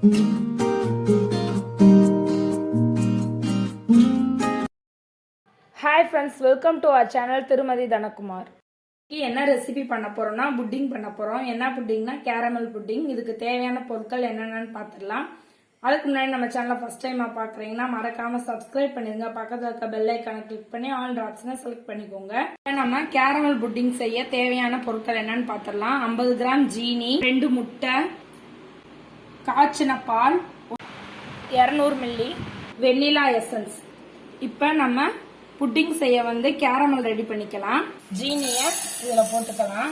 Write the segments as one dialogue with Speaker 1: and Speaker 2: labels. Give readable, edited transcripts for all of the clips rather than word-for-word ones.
Speaker 1: Hi friends, welcome to our channel Thirumathi Dhanakumar. என்ன recipe பண்ண போறோம்னா புட்டிங் பண்ண போறோம். என்ன புட்டிங்னா கேரமல் புட்டிங். இதுக்கு தேவையான பொருட்கள் என்னென்னன்னு பார்த்துடலாம். அதுக்கு முன்னாடி நம்ம சேனலை ஃபர்ஸ்ட் டைமா பார்க்குறீங்கன்னா மறக்காம சப்ஸ்கிரைப் பண்ணிருங்க. பக்கத்தில் இருக்க பெல் ஐக்கானை கிளிக் பண்ணி ஆல் ஆப்ஷனை செலக்ட் பண்ணிக்கோங்க. நம்ம கேரமல் புட்டிங் செய்ய தேவையான பொருட்கள் என்னன்னு பார்த்துடலாம். 50 கிராம் ஜீனி, 2 முட்டை, காய்ச்சின பால், 200 மில்லி வெண்ணிலா எசன்ஸ். இப்போ நம்ம புட்டிங் செய்ய கேரமல் ரெடி பண்ணிக்கலாம். ஜீனிய இதுல போட்டுக்கலாம்.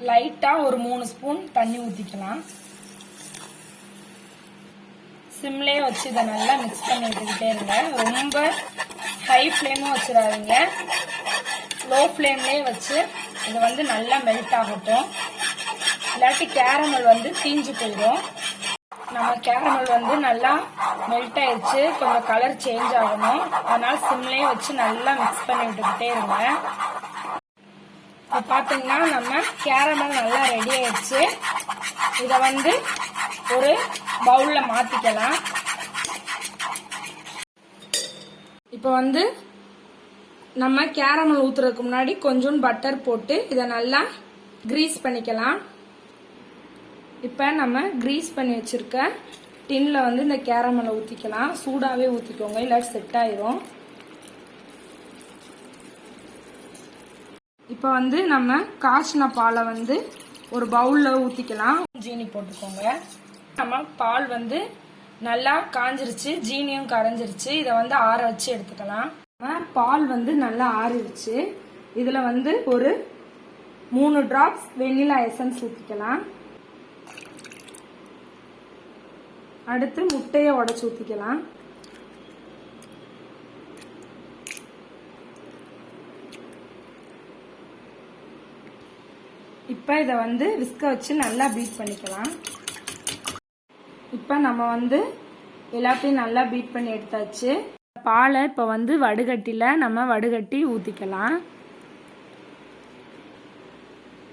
Speaker 1: லைட்டா ஒரு 3 ஸ்பூன் தண்ணி ஊத்திக்கலாம். சிம்லயே வச்சு இதை நல்லா மிக்ஸ் பண்ணி விட்டுக்கிட்டே இருங்க. ரொம்ப ஹை ஃப்ளேமும் வச்சிடாதீங்க, லோ ஃப்ளேம்லயே வச்சு இது நல்லா மெல்ட் ஆகட்டும். இல்லாட்டி கேரமல் தீஞ்சு போயிடும். நம்ம கேரமல் நல்லா மெல்ட் ஆயிடுச்சு, கொஞ்சம் கலர் சேஞ்ச் ஆகணும். அதனால சிம்லயே வச்சு நல்லா மிக்ஸ் பண்ணி விட்டுக்கிட்டே இருங்க. இப்போ பார்த்தீங்கன்னா நம்ம கேரமல் நல்லா ரெடி ஆயிடுச்சு. இதை ஒரு பவுல்ல மாத்திக்கலாம். இப்போ நம்ம கேரமல் ஊத்துறதுக்கு முன்னாடி கொஞ்சம் பட்டர் போட்டு இதை நல்லா கிரீஸ் பண்ணிக்கலாம். இப்போ நம்ம கிரீஸ் பண்ணி வச்சிருக்க டின்ல இந்த கேரமலை ஊற்றிக்கலாம். சூடாகவே ஊற்றிக்கோங்க, இல்லாட்டி செட் ஆயிரும். இப்போ நம்ம காய்ச்சின பாலை ஒரு பவுலில் ஊற்றிக்கலாம். ஜீனி போட்டுக்கோங்க. நம்ம பால் நல்லா காஞ்சிருச்சு, ஜீனியும் கரைஞ்சிருச்சு. இதை ஆற வச்சு எடுத்துக்கலாம். பால் நல்லா ஆறிடுச்சு. இதில் ஒரு 3 டிராப்ஸ் வெண்ணிலா எசன்ஸ் ஊற்றிக்கலாம். அடுத்து முட்டையை உடைச்சு ஊற்றிக்கலாம். இப்போ இதை விஸ்க வச்சு நல்லா பீட் பண்ணிக்கலாம். இப்போ நம்ம எல்லாத்தையும் நல்லா பீட் பண்ணி எடுத்தாச்சு. பாலை இப்போ வடிகட்டியில் நம்ம வடிகட்டி ஊற்றிக்கலாம்.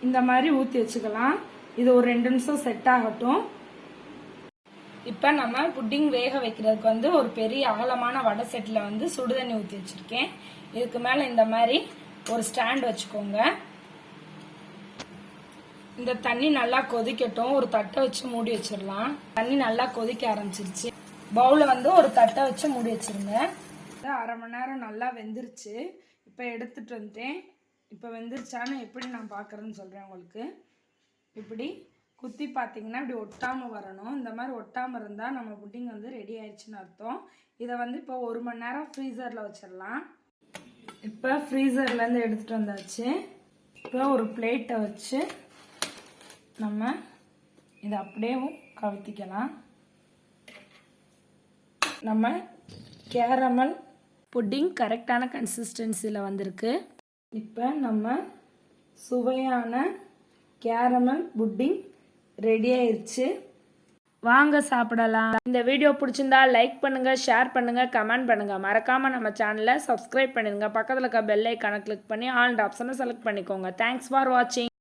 Speaker 1: இந்த மாதிரி ஊற்றி வச்சுக்கலாம். இது ஒரு 2 நிமிஷம் செட் ஆகட்டும். இப்போ நம்ம புட்டிங் வேக வைக்கிறதுக்கு ஒரு பெரிய அகலமான வடை செட்டில் சுடுதண்ணி ஊற்றி வச்சிருக்கேன். இதுக்கு மேலே இந்த மாதிரி ஒரு ஸ்டாண்ட் வச்சுக்கோங்க. இந்த தண்ணி நல்லா கொதிக்கட்டும். ஒரு தட்டை வச்சு மூடி வச்சிடலாம். தண்ணி நல்லா கொதிக்க ஆரம்பிச்சிருச்சு. பவுல ஒரு தட்டை வச்சு மூடி வச்சிருங்க. 1/2 மணி நேரம் நல்லா வெந்துருச்சு. இப்போ எடுத்துட்டு வந்துட்டேன். இப்போ வெந்துருச்சான்னு எப்படி நான் பார்க்குறேன்னு சொல்கிறேன் உங்களுக்கு. இப்படி குத்தி பார்த்தீங்கன்னா இப்படி ஒட்டாமல் வரணும். இந்த மாதிரி ஒட்டாமல் இருந்தால் நம்ம புட்டிங் ரெடி ஆயிடுச்சுன்னு அர்த்தம். இதை இப்போ 1 மணி நேரம் ஃப்ரீசரில் வச்சிடலாம். இப்போ ஃப்ரீசர்லேருந்து எடுத்துகிட்டு வந்தாச்சு. இப்போ ஒரு பிளேட்டை வச்சு நம்ம இதை அப்படியே கவுத்திக்கலாம். நம்ம கேரமல் புட்டிங் கரெக்டான கன்சிஸ்டன்சியில் வந்திருக்கு. இப்போ நம்ம சுவையான கேரமல் புட்டிங் ரெடி ஆயிடுச்சு. வாங்க சாப்பிடலாம். இந்த வீடியோ பிடிச்சிருந்தா லைக் பண்ணுங்க, ஷேர் பண்ணுங்க, கமெண்ட் பண்ணுங்க. மறக்காம நம்ம சேனலை சப்ஸ்கிரைப் பண்ணிருங்க. பக்கத்தில் இருக்க பெல் ஐக்கானை கிளிக் பண்ணி ஆல் ஆப்ஷனை செலக்ட் பண்ணிக்கோங்க. தேங்க்ஸ் ஃபார் வாட்சிங்.